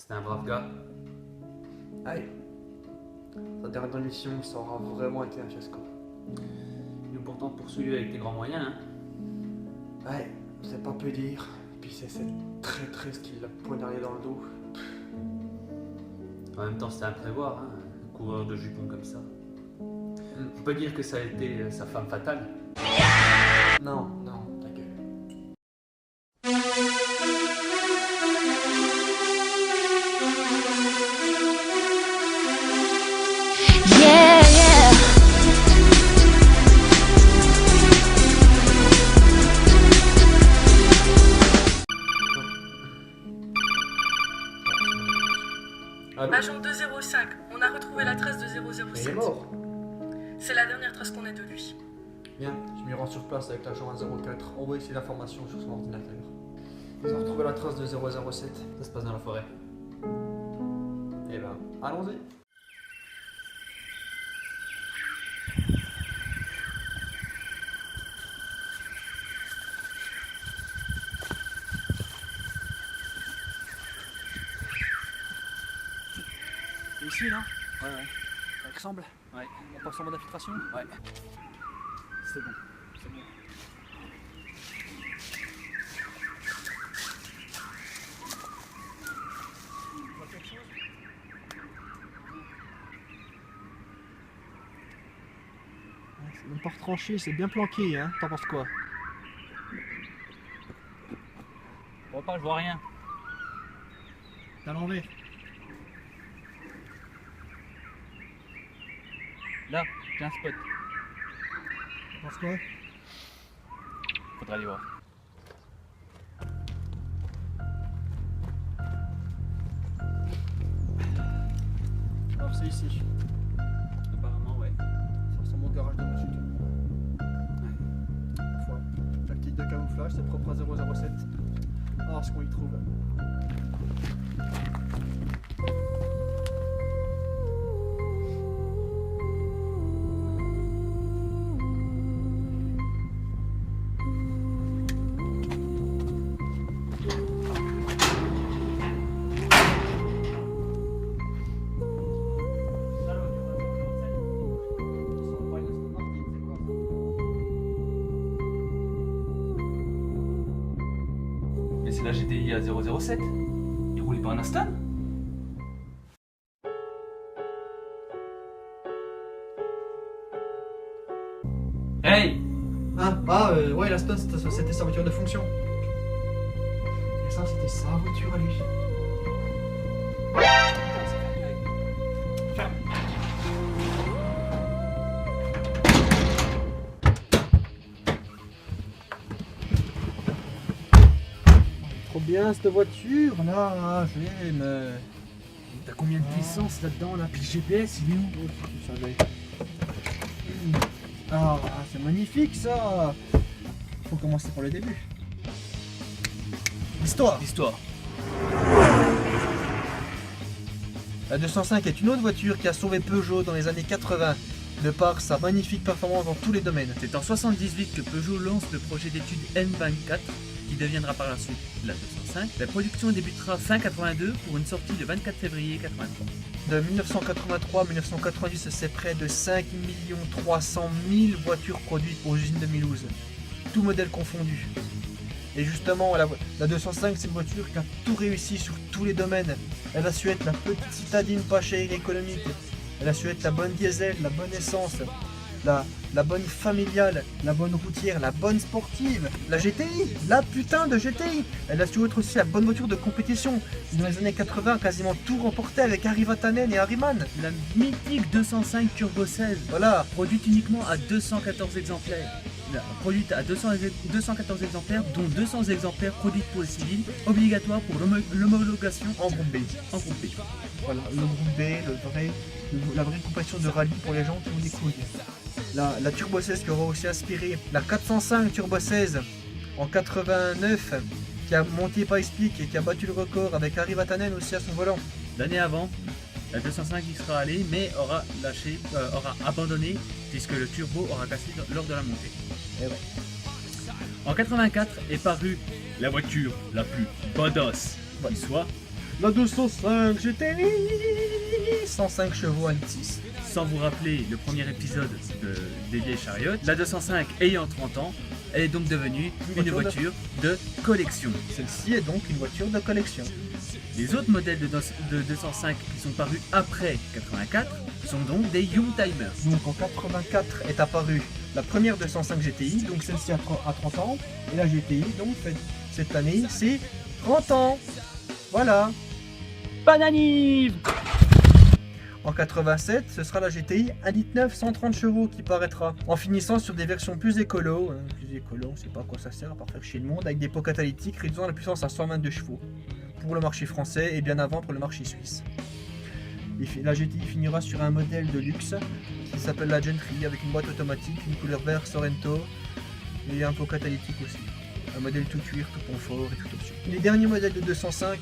C'était un brave gars. Aïe. Sa dernière mission, ça aura vraiment été un fiasco. Il nous pourtant poursuivi avec des grands moyens. Hein. Ouais, c'est pas peu dire. Puis c'est cette traîtresse qui l'a poignardé dans le dos. En même temps, c'était à prévoir, hein, un coureur de jupons comme ça. On peut dire que ça a été sa femme fatale. Non, non, ta gueule. Yeah, yeah. Allô? Agent 205, on a retrouvé la trace de Mais il est 007. mort. C'est la dernière trace qu'on ait de lui. Bien, je m'y rends sur place avec l'agent 104. Envoie ici l'information sur son ordinateur. Ils ont retrouvé la trace de 007. Ça se passe dans la forêt. Eh ben, allons-y. C'est ici, non? Ouais. Ça ressemble? Ouais. On passe en mode infiltration? Ouais. C'est bon. C'est bon. On voit quelque chose? C'est même pas retranché, c'est bien planqué, hein? T'en penses quoi? Bon, pas, je vois rien. T'as l'envers. Là, j'ai un spot. T'en penses quoi? Faudra aller voir. Alors c'est ici. Apparemment, ouais. Ça ressemble au garage de monsieur Tout. Fois. Tactique de camouflage, c'est propre à 007. Alors ce qu'on y trouve. Mais c'est la GTI à 007. Il roulait pas un Aston? Hey! Ouais, la Stone, c'était sa voiture de fonction. Et ça, c'était sa voiture à lui. Trop bien cette voiture là, j'aime. T'as combien de puissance là-dedans là? Puis le GPS il est où? Tu savais. Ah, c'est magnifique ça! Faut commencer par le début. L'histoire! L'histoire. La 205 est une autre voiture qui a sauvé Peugeot dans les années 80 de par sa magnifique performance dans tous les domaines. C'est en 1978 que Peugeot lance le projet d'étude N24 qui deviendra par la suite la 205. La production débutera fin 82 pour une sortie le 24 février 83. De 1983 à 1990, c'est près de 5 300 000 voitures produites pour l'usine de Mulhouse, tout modèle confondu. Et justement, la 205, c'est une voiture qui a tout réussi sur tous les domaines. Elle a su être la petite citadine pas chère et économique. Elle a su être la bonne diesel, la bonne essence, la bonne familiale, la bonne routière, la bonne sportive, la GTI, la putain de GTI. Elle a su être aussi la bonne voiture de compétition. Dans les années 80, quasiment tout remporté avec Harry Vatanen et Harriman. La mythique 205 Turbo 16, Voilà. produite uniquement à 214 exemplaires. Produite à 214 exemplaires, dont 200 exemplaires produits pour le civil, obligatoire pour l'homologation En groupe B. en groupe B. Voilà, le groupe B, la vraie compétition de rallye pour les gens qui ont des couilles. La Turbo 16 qui aura aussi inspiré la 405 Turbo 16 en 89, qui a monté Pikes Peak et qui a battu le record avec Harry Vatanen aussi à son volant. L'année avant, la 205 y sera allée, mais aura abandonné puisque le turbo aura cassé lors de la montée. Et ouais. En 84 est parue la voiture la plus badass qui soit, La 205 GTI 105 chevaux à 6. Sans vous rappeler le premier épisode des vieilles chariotes, la 205 ayant 30 ans, elle est donc devenue une voiture de collection. Celle-ci est donc une voiture de collection. Les autres modèles de 205 qui sont parus après 84 sont donc des Youngtimers. Donc en 84 est apparue la première 205 GTI, donc celle-ci a 30 ans, et la GTI, donc cette année, c'est 30 ans. Voilà. Bananive. En 87, ce sera la GTI 1.9 130 chevaux qui paraîtra, en finissant sur des versions plus écolo, on ne sait pas à quoi ça sert à part faire chier le monde, avec des pots catalytiques réduisant la puissance à 122 chevaux, pour le marché français et bien avant pour le marché suisse. La GTI finira sur un modèle de luxe qui s'appelle la Gentry, avec une boîte automatique, une couleur vert Sorrento et un pot catalytique aussi. Un modèle tout cuir, tout confort et tout option. Les derniers modèles de 205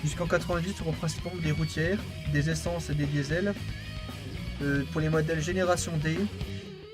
jusqu'en 90 seront principalement des routières, des essences et des diesels. Pour les modèles génération D,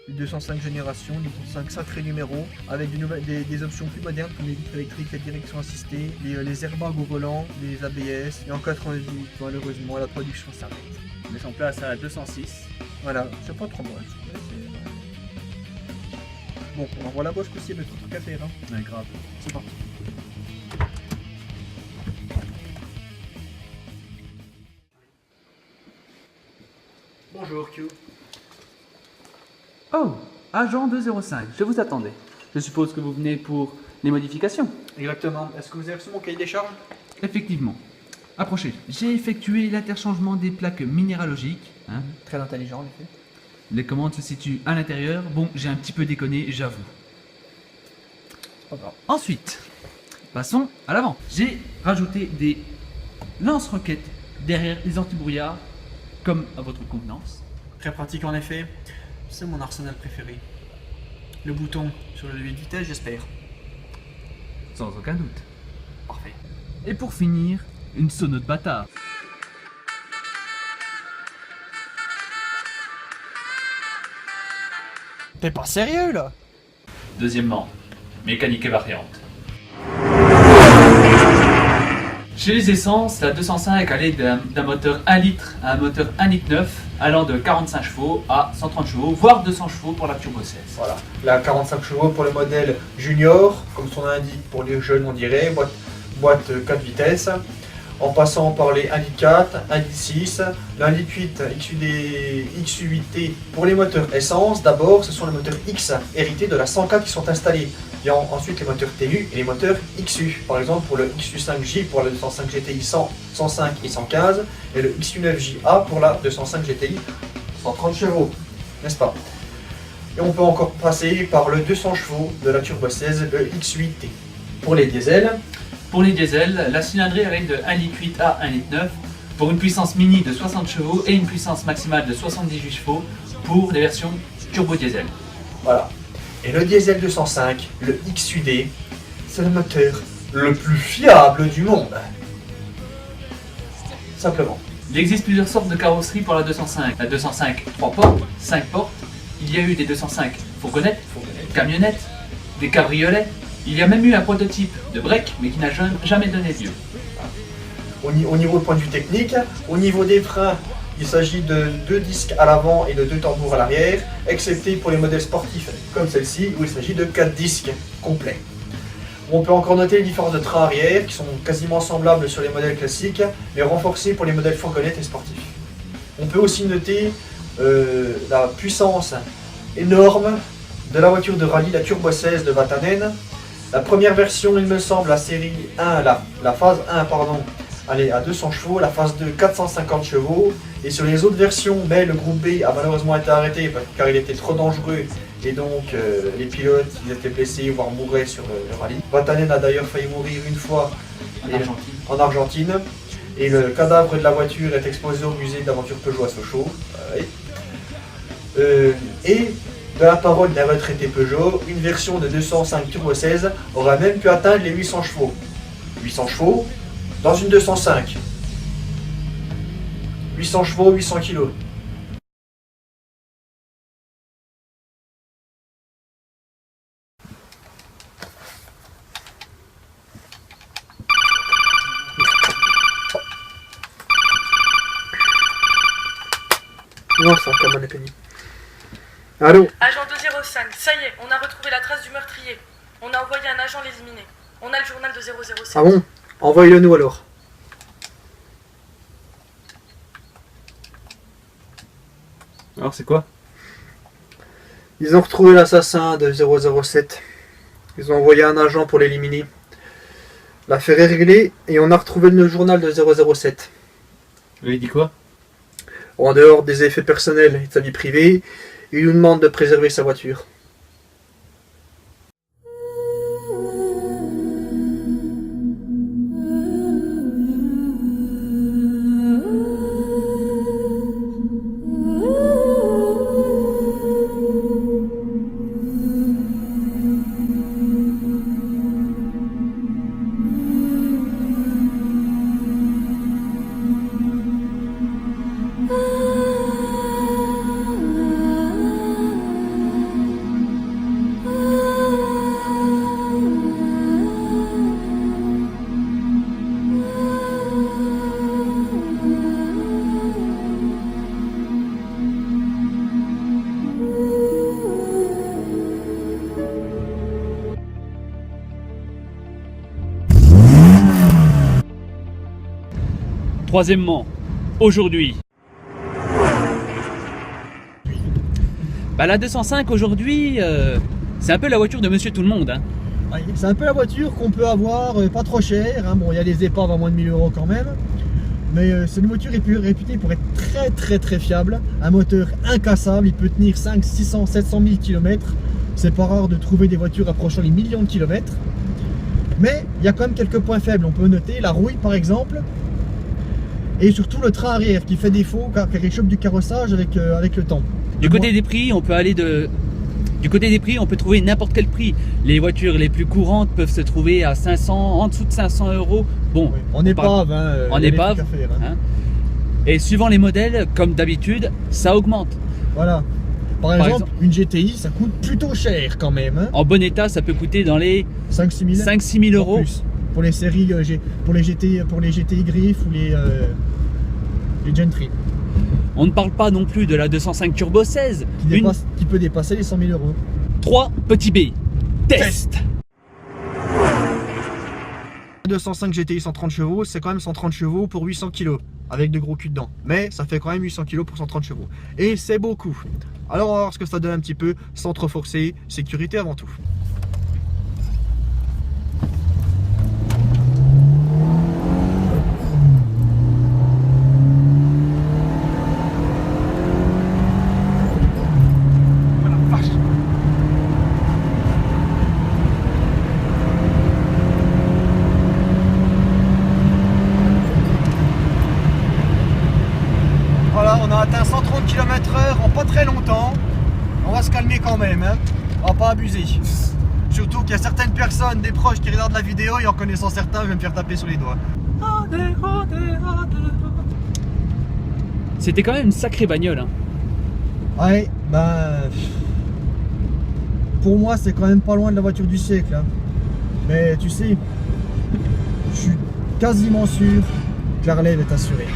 les 205 générations, les 205 sacrés numéros, avec des options plus modernes comme les vitres électriques, la direction assistée, les airbags au volant, les ABS. Et en 98, malheureusement, la production s'arrête. On met en place à la 206. Voilà, c'est pas trop mal. Bon, on envoie la bosse aussi, il y a d'autres trucs à faire. Hein. Ouais, grave. C'est parti. Bonjour Q. Oh, agent 205, je vous attendais. Je suppose que vous venez pour les modifications. Exactement. Est-ce que vous avez reçu mon cahier des charges? Effectivement. Approchez. J'ai effectué l'interchangement des plaques minéralogiques. Très intelligent en effet. Les commandes se situent à l'intérieur. Bon, j'ai un petit peu déconné, j'avoue. Pas grave. Ensuite, passons à l'avant. J'ai rajouté des lance-roquettes derrière les anti-brouillards, comme à votre convenance. Très pratique en effet. C'est mon arsenal préféré. Le bouton sur le levier de vitesse, j'espère. Sans aucun doute. Parfait. Et pour finir, une sono de bâtard. T'es pas sérieux là? Deuxièmement, mécanique et variante. Chez les essences, la 205 allait d'un moteur 1 litre à un moteur 1 litre 9, allant de 45 chevaux à 130 chevaux, voire 200 chevaux pour la Turbo 16. Voilà. La 45 chevaux pour le modèle junior, comme son nom l'indique, pour les jeunes on dirait, boîte 4 vitesses. En passant par les 1 litre 4, 1 litre 6, l'1 litre 8 XU8T pour les moteurs essence. D'abord, ce sont les moteurs X hérités de la 104 qui sont installés. Il y a ensuite les moteurs TU et les moteurs XU. Par exemple, pour le XU5J pour la 205 GTI 100, 105 et 115, et le XU9JA pour la 205 GTI 130 chevaux, n'est-ce pas? Et on peut encore passer par le 200 chevaux de la Turbo 16, le X8T. Pour les diesels, Pour les diesels, la cylindrée allait de 1 litre 8 à 1 litre 9 pour une puissance mini de 60 chevaux et une puissance maximale de 78 chevaux pour les versions turbo diesel. voilà. Et le diesel 205, le XUD, c'est le moteur le plus fiable du monde. Simplement. Il existe plusieurs sortes de carrosseries pour la 205. La 205 3 portes, 5 portes. Il y a eu des 205 fourgonnettes, camionnettes, des cabriolets. Il y a même eu un prototype de break, mais qui n'a jamais donné lieu. Au niveau point de vue technique, au niveau des freins, il s'agit de 2 disques à l'avant et de 2 tambours à l'arrière, excepté pour les modèles sportifs comme celle-ci, où il s'agit de 4 disques complets. On peut encore noter les différences de train arrière, qui sont quasiment semblables sur les modèles classiques, mais renforcées pour les modèles fourgonnettes et sportifs. On peut aussi noter la puissance énorme de la voiture de rallye, la Turbo 16 de Vatanen. La première version, il me semble, la série 1, la phase 1, pardon, allait à 200 chevaux, la phase 2, 450 chevaux. Et sur les autres versions, mais le groupe B a malheureusement été arrêté car il était trop dangereux. Et donc les pilotes, ils étaient blessés, voire mouraient sur le rallye. Vatanen a d'ailleurs failli mourir une fois en Argentine. Et le cadavre de la voiture est exposé au musée de l'aventure Peugeot à Sochaux. Et de la parole d'un retraité Peugeot, une version de 205 Turbo 16 aurait même pu atteindre les 800 chevaux. 800 chevaux dans une 205. 800 chevaux, 800 kilos. Non, c'est un Cameron et Penny. Allô? Agent 205, ça y est, on a retrouvé la trace du meurtrier. On a envoyé un agent l'éliminer. On a le journal de 007. Ah bon? Envoyez-le nous alors. Alors c'est quoi? Ils ont retrouvé l'assassin de 007. Ils ont envoyé un agent pour l'éliminer. L'affaire est réglée et on a retrouvé le journal de 007. Il dit quoi? En dehors des effets personnels et de sa vie privée, il nous demande de préserver sa voiture. Troisièmement, aujourd'hui. La 205 aujourd'hui, c'est un peu la voiture de Monsieur Tout le Monde. Hein. Ouais, c'est un peu la voiture qu'on peut avoir pas trop cher. Hein. Bon, il y a les épaves à moins de 1000 € quand même. Mais c'est une voiture réputée pour être très fiable. Un moteur incassable, il peut tenir 500, 600, 700 000 km. C'est pas rare de trouver des voitures approchant les millions de kilomètres. Mais il y a quand même quelques points faibles. On peut noter la rouille par exemple. Et surtout le train arrière qui fait défaut car il chope du carrossage avec le temps. Du côté des prix, on peut aller Du côté des prix, on peut trouver n'importe quel prix. Les voitures les plus courantes peuvent se trouver à 500, en dessous de 500 €. Bon, Oui. En épave, en épave. Hein. Et suivant les modèles, comme d'habitude, ça augmente. Voilà. Par exemple, une GTI, ça coûte plutôt cher quand même. Hein. En bon état, ça peut coûter dans les 5-6 000 € plus. Pour les séries, pour les GTI Griff ou les Gentry. On ne parle pas non plus de la 205 Turbo 16. Qui peut dépasser les 100 000 €. 3 petits B. Test. 205 GTI 130 chevaux, c'est quand même 130 chevaux pour 800 kg. Avec de gros culs dedans. Mais ça fait quand même 800 kg pour 130 chevaux. Et c'est beaucoup. Alors on va voir ce que ça donne un petit peu, sans trop forcer. Sécurité avant tout. Voilà, on a atteint 130 km/h en pas très longtemps. On va se calmer quand même, hein. On va pas abuser. Surtout qu'il y a certaines personnes, des proches qui regardent la vidéo et en connaissant certains, je vais me faire taper sur les doigts. C'était quand même une sacrée bagnole. Hein. Ouais, ben... Pour moi, c'est quand même pas loin de la voiture du siècle. Hein. Mais tu sais, je suis quasiment sûr que la relève est assurée.